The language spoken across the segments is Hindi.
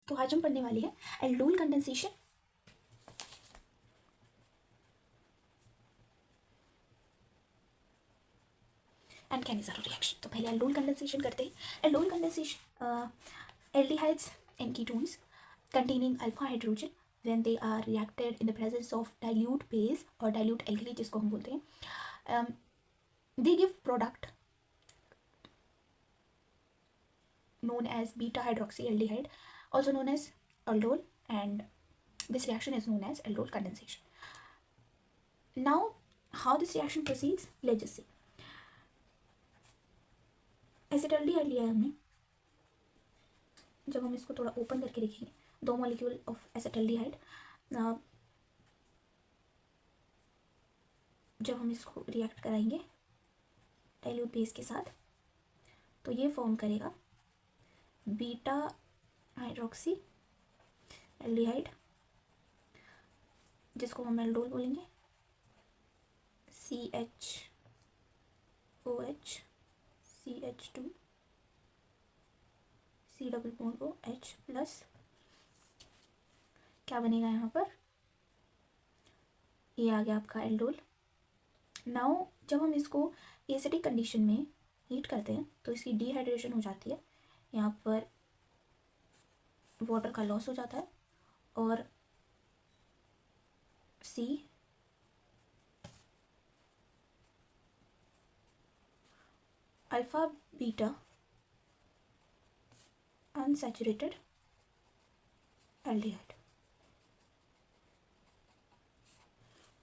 तो आज हम पढ़ने वाले हैं aldol condensation and chemical reaction. तो पहले एल्डोल कंडेंसेशन करते हैं। Aldol condensation, aldehydes and ketones containing alpha hydrogen when they are reacted in the presence of dilute base or dilute alkali जिसको हम बोलते हैं, they give product known as beta hydroxyaldehyde, also known as aldol, and this reaction is known as aldol condensation. Now how this reaction proceeds, let's just see. Acetaldehyde लिया है हमने। जब हम इसको थोड़ा ओपन करके देखेंगे, 2 मॉलिक्यूल ऑफ एसिटाल्डिहाइड, जब हम इसको रिएक्ट कराएंगे डाइल्यूट बेस के साथ तो ये फॉर्म करेगा बीटा हाइड्रोक्सी एल्डिहाइड, जिसको हम एल्डोल बोलेंगे, CHOH CH2 C double bond OH plus क्या बनेगा यहाँ पर, ये आ गया आपका एल्डोल। नाउ जब हम इसको एसिडिक कंडीशन में हीट करते हैं तो इसकी डिहाइड्रेशन हो जाती है, यहाँ पर वाटर का लॉस हो जाता है और C alpha beta unsaturated aldehyde,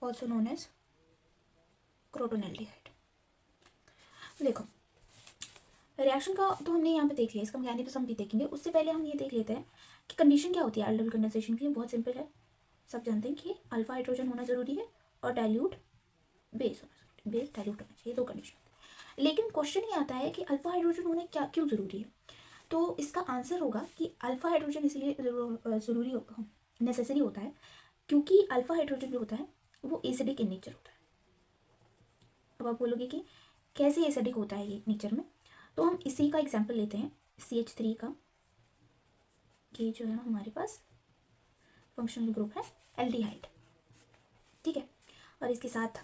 also known as croton aldehyde. देखो रिएक्शन का तो हमने यहाँ पे देख लिया, इसका मैकेनिज्म हम भी देखेंगे। उससे पहले हम ये देख लेते हैं कि कंडीशन क्या होती है एल्डोल कंडेंसेशन के लिए। बहुत सिंपल है, सब जानते हैं कि अल्फा हाइड्रोजन होना जरूरी है और डाइल्यूट बेस होना जरूरी, बेस डाइल्यूट होना चाहिए, 2 कंडीशन। लेकिन क्वेश्चन ये आता है कि अल्फा हाइड्रोजन होना क्या क्यों ज़रूरी है। तो इसका आंसर होगा कि अल्फा हाइड्रोजन इसलिए ज़रूरी होगा, नेसेसरी होता है, क्योंकि अल्फा हाइड्रोजन जो होता है वो एसिडिक इन नेचर होता है। अब आप बोलोगे कि कैसे एसिडिक होता है ये नेचर में, तो हम इसी का एग्जांपल लेते हैं CH3 का। ये जो है हमारे पास फंक्शनल ग्रुप है एल्डिहाइड, ठीक है, और इसके साथ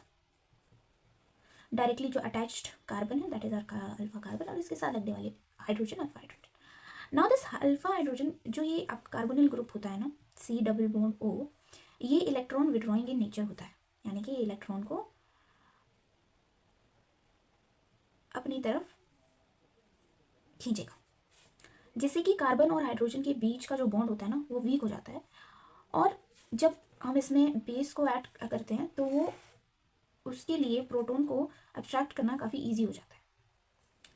डायरेक्टली जो अटैच्ड कार्बन है दैट इज अल्फा कार्बन, और इसके साथ लगने वाले hydrogen alpha hydrogen. Now this alpha hydrogen जो ये कार्बोनिल ग्रुप होता है ना, C डबल बॉन्ड O, ये इलेक्ट्रॉन विड्रॉइंग इन नेचर होता है, यानी कि ये इलेक्ट्रॉन को अपनी तरफ खींचेगा, जिससे कि कार्बन और हाइड्रोजन के बीच का जो बॉन्ड होता है ना वो वीक हो जाता है। और जब हम इसमें बेस को ऐड करते हैं तो वो उसके लिए प्रोटॉन को अब्स्ट्रैक्ट करना काफ़ी इजी हो जाता है।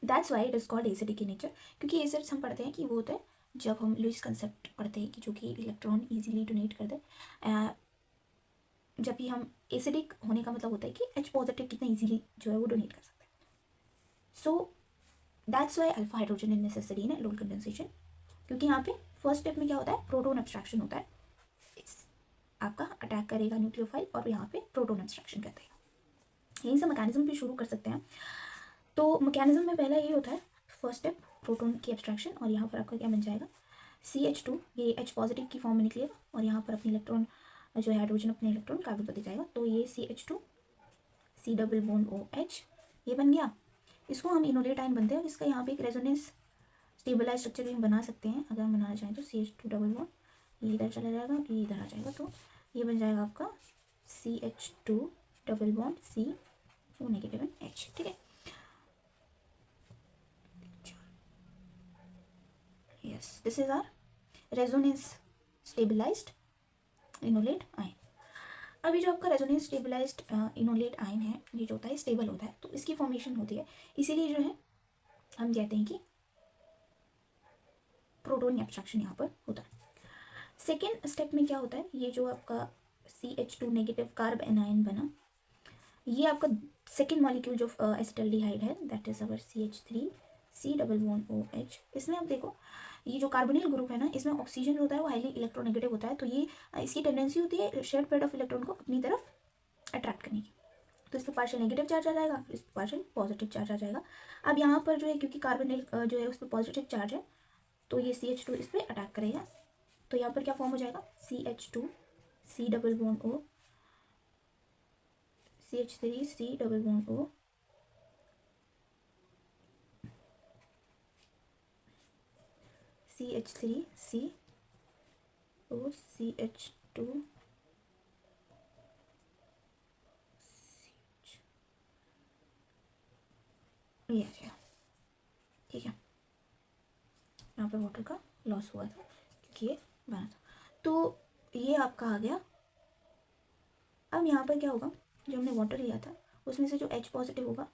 That's why it is called acidic in nature, क्योंकि एसिड्स हम पढ़ते हैं कि वो होता है जब हम लुईस कंसेप्ट पढ़ते हैं कि जो कि इलेक्ट्रॉन इजीली डोनेट कर दे। जब भी हम एसिडिक होने का मतलब होता है कि H पॉजिटिव कितना इजीली जो है वो डोनेट कर सकते हैं। So that's why alpha hydrogen is necessary in aldol condensation, क्योंकि यहाँ पे फर्स्ट स्टेप में क्या होता है, प्रोटॉन एब्स्ट्रैक्शन होता है, आपका अटैक करेगा न्यूक्लियोफाइल और यहाँ पे प्रोटॉन एब्स्ट्रैक्शन करते हैं। यहीं से मैकेनिज्म भी शुरू कर सकते हैं। तो मैकेनिज्म में पहला ये होता है फर्स्ट स्टेप प्रोटॉन की एब्स्ट्रैक्शन, और यहाँ पर आपका क्या बन जाएगा CH2, ये H पॉजिटिव की फॉर्म में निकलेगा और यहाँ पर अपने इलेक्ट्रॉन जो है हाइड्रोजन अपने इलेक्ट्रॉन कार्बन पर दे जाएगा, तो ये CH2 C double bond OH ये बन गया। इसको हम इनोलेट आयन बनते हैं और इसका यहाँ पे एक रेजोनेंस स्टेबलाइज स्ट्रक्चर भी हम बना सकते हैं अगर हम बनाना चाहें तो। CH2 डबल बॉन्ड ये इधर चला जाएगा और ये इधर आ जाएगा, तो ये बन जाएगा आपका CH2 double bond C O negative and H, ठीक है। Yes, this is our resonance stabilised enolate ion. अभी जो आपका रेजोनेंस स्टेबलाइज्ड इनोलेट आयन है, ये जो होता है स्टेबल होता है, तो इसकी फॉर्मेशन होती है, इसीलिए जो है हम कहते हैं कि प्रोटॉन एब्स्ट्रैक्शन यहाँ पर होता है। सेकेंड स्टेप में क्या होता है, ये जो आपका CH2 नेगेटिव कार्ब एनायन बना, ये आपका सेकेंड मॉलिक्यूल जो एसिटाल्डिहाइड है that is our CH3 C double bond OH। इसमें आप देखो ये जो कार्बोनिल ग्रुप है ना, इसमें ऑक्सीजन होता है वो हाईली इलेक्ट्रोनेगेटिव होता है, तो ये इसकी टेंडेंसी होती है शेयर्ड पेयर ऑफ इलेक्ट्रॉन को अपनी तरफ अट्रैक्ट करने की। तो इस पर पार्शियल नेगेटिव चार्ज आ जाएगा, इस पर पार्शियल पॉजिटिव चार्ज आ जाएगा। अब यहाँ पर जो है क्योंकि कार्बोनिल जो है उस पर पॉजिटिव चार्ज है, तो ये CH2 इस पर अटैक करेगा तो यहाँ पर क्या फॉर्म हो जाएगा, CH2 C double bond O, CH3 C double bond O, CH3 C O, CH2 ये आ जाएगा। ठीक है, यहाँ पे वाटर का लॉस हुआ था क्योंकि ये बना था, तो ये आपका आ गया। अब यहाँ पर क्या होगा, जो हमने वाटर लिया था उसमें से जो H पॉजिटिव होगा,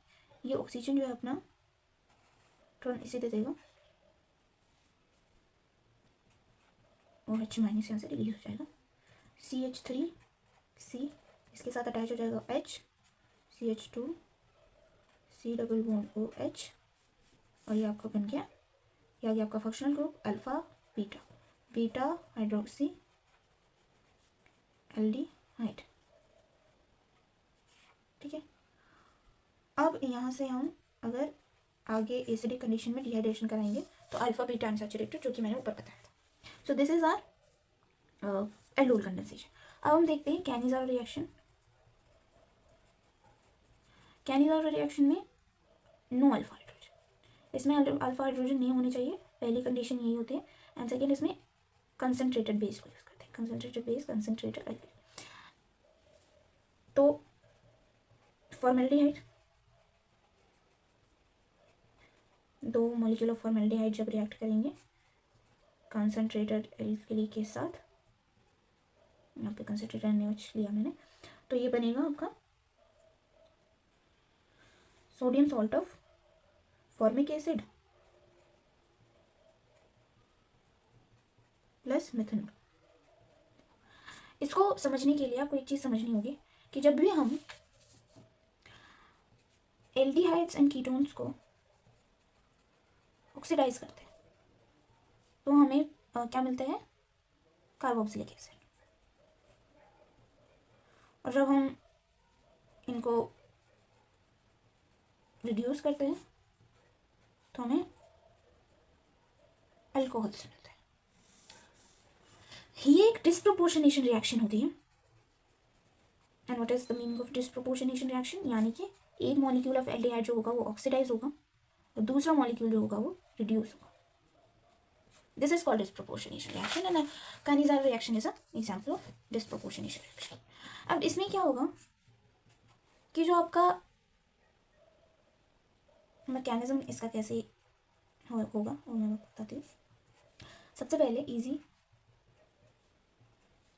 ये ऑक्सीजन जो है अपना इलेक्ट्रॉन इसे दे देगा और H माइनस यहाँ से रिलीज हो जाएगा। CH3 C इसके साथ अटैच हो जाएगा H, CH2 C double bond OH, और ये आपका बन गया, ये आ गया आपका functional group alpha beta, beta hydroxy aldehyde. ठीक है, अब यहाँ से हम अगर आगे एसिडिक कंडीशन में डिहाइड्रेशन कराएंगे तो अल्फा बीटा अनसैचुरेटेड, जो कि मैंने ऊपर बताया था। So this is our aldol condensation. अब हम देखते हैं कैनिज़ारो रिएक्शन। कैनिज़ारो रिएक्शन में नो अल्फा हाइड्रोजन, इसमें अल्फा हाइड्रोजन नहीं होनी चाहिए, पहली कंडीशन यही होती है। एंड सेकेंड, इसमें कंसनट्रेटेड बेस को यूज़ करते हैं, कंसनट्रेटेड बेस, कंसनट्रेटेड एल्डिहाइड। तो फॉर्मेल्डिहाइड, दो मॉलिक्यूल ऑफ फॉर्मेल्डिहाइड जब रिएक्ट करेंगे कंसनट्रेटेड एल्कली के साथ, यहाँ पे कंसनट्रेटेड NaOH लिया मैंने, तो ये बनेगा आपका sodium salt of formic acid plus methanol. इसको समझने के लिए आपको एक चीज़ समझनी होगी कि जब भी हम एल्डिहाइड्स एंड कीटोन्स को ऑक्सीडाइज करते हैं तो हमें क्या मिलता है, कार्बोक्सिलिक एसिड। और जब हम इनको रिड्यूस करते हैं तो हमें अल्कोहल से मिलता है। ये एक डिस्प्रोपोर्शनेशन रिएक्शन होती है। And what is the meaning of disproportionation reaction, यानी कि एक मॉलिक्यूल ऑफ एल्डिहाइड जो होगा वो ऑक्सीडाइज होगा और दूसरा मॉलिक्यूल जो होगा वो रिड्यूस होगा। This is called disproportionation reaction and Cannizzaro reaction is a example of disproportionation reaction. अब इसमें क्या होगा कि जो आपका मैकेनिज्म इसका कैसे होगा वो मैं बताती हूँ। सबसे पहले इजी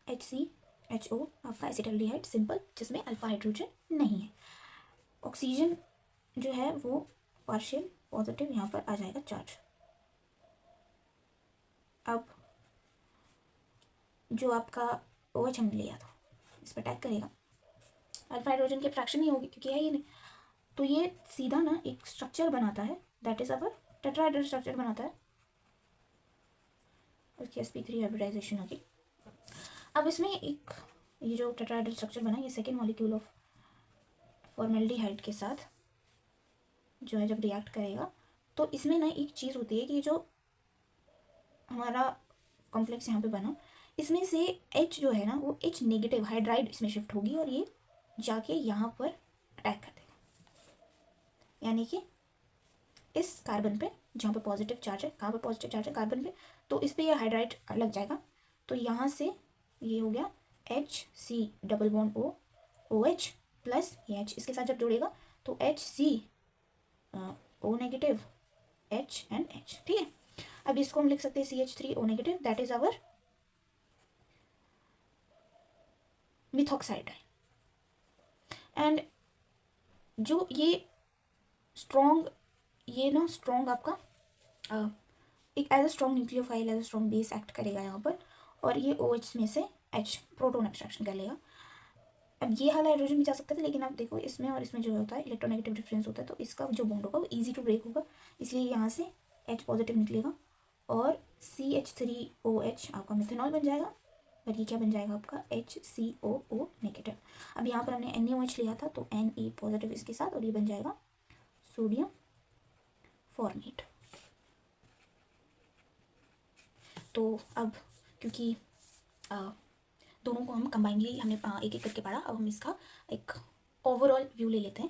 HCHO आपका एसिटाल्डिहाइड सिंपल, जिसमें अल्फा हाइड्रोजन नहीं है। ऑक्सीजन जो है वो पार्शियल पॉजिटिव यहाँ पर आ जाएगा चार्ज। अब जो आपका OH हमने लिया था इस पर अटैक करेगा, अल्फा हाइड्रोजन की फ्रैक्शन नहीं होगी क्योंकि है ही नहीं, तो ये सीधा ना एक स्ट्रक्चर बनाता है, that is our tetrahedral structure बनाता है, उसकी sp3 हाइब्रिडाइजेशन होगी। अब इसमें एक ये जो टेट्राहेड्रल स्ट्रक्चर बना, ये सेकेंड मॉलिक्यूल ऑफ फॉर्मेल्डिहाइड के साथ जो है जब रिएक्ट करेगा तो इसमें ना एक चीज़ होती है कि जो हमारा कॉम्प्लेक्स यहाँ पे बना, इसमें से H जो है ना वो H नेगेटिव हाइड्राइड इसमें शिफ्ट होगी और ये जाके यहाँ पर अटैक कर देगा, यानी कि इस कार्बन पे जहाँ पे पॉजिटिव चार्ज है, कहाँ पे पॉजिटिव चार्ज है कार्बन पे, तो इस पे ये हाइड्राइड लग जाएगा। तो यहाँ से ये हो गया HC double bond O OH plus ये H इसके साथ जब जोड़ेगा तो HC O negative H and H। ठीक है, अब इसको हम लिख सकते हैं CH3O negative, that is our methoxide. And जो ये स्ट्रॉन्ग, ये ना स्ट्रॉन्ग आपका एक as a strong nucleophile, as a strong base act करेगा यहाँ पर, और ये OH में से H प्रोटॉन एब्स्ट्रैक्शन कर लेगा। अब ये हाल हाइड्रोजन भी जा सकता था, लेकिन आप देखो इसमें और इसमें जो होता है इलेक्ट्रोनेगेटिव डिफरेंस होता है, तो इसका जो बॉन्ड होगा वो ईजी टू ब्रेक होगा, इसलिए यहाँ से H पॉजिटिव निकलेगा और CH3OH आपका मिथेनॉल बन जाएगा, और ये क्या बन जाएगा आपका HCOO नेगेटिव। अब यहाँ पर हमने NaOH लिया था तो Na पॉजिटिव इसके साथ, और ये बन जाएगा सोडियम फॉर्मेट। तो अब क्योंकि दोनों को हम कंबाइनली हमने एक एक करके पढ़ा। अब हम इसका एक ओवरऑल व्यू ले लेते हैं।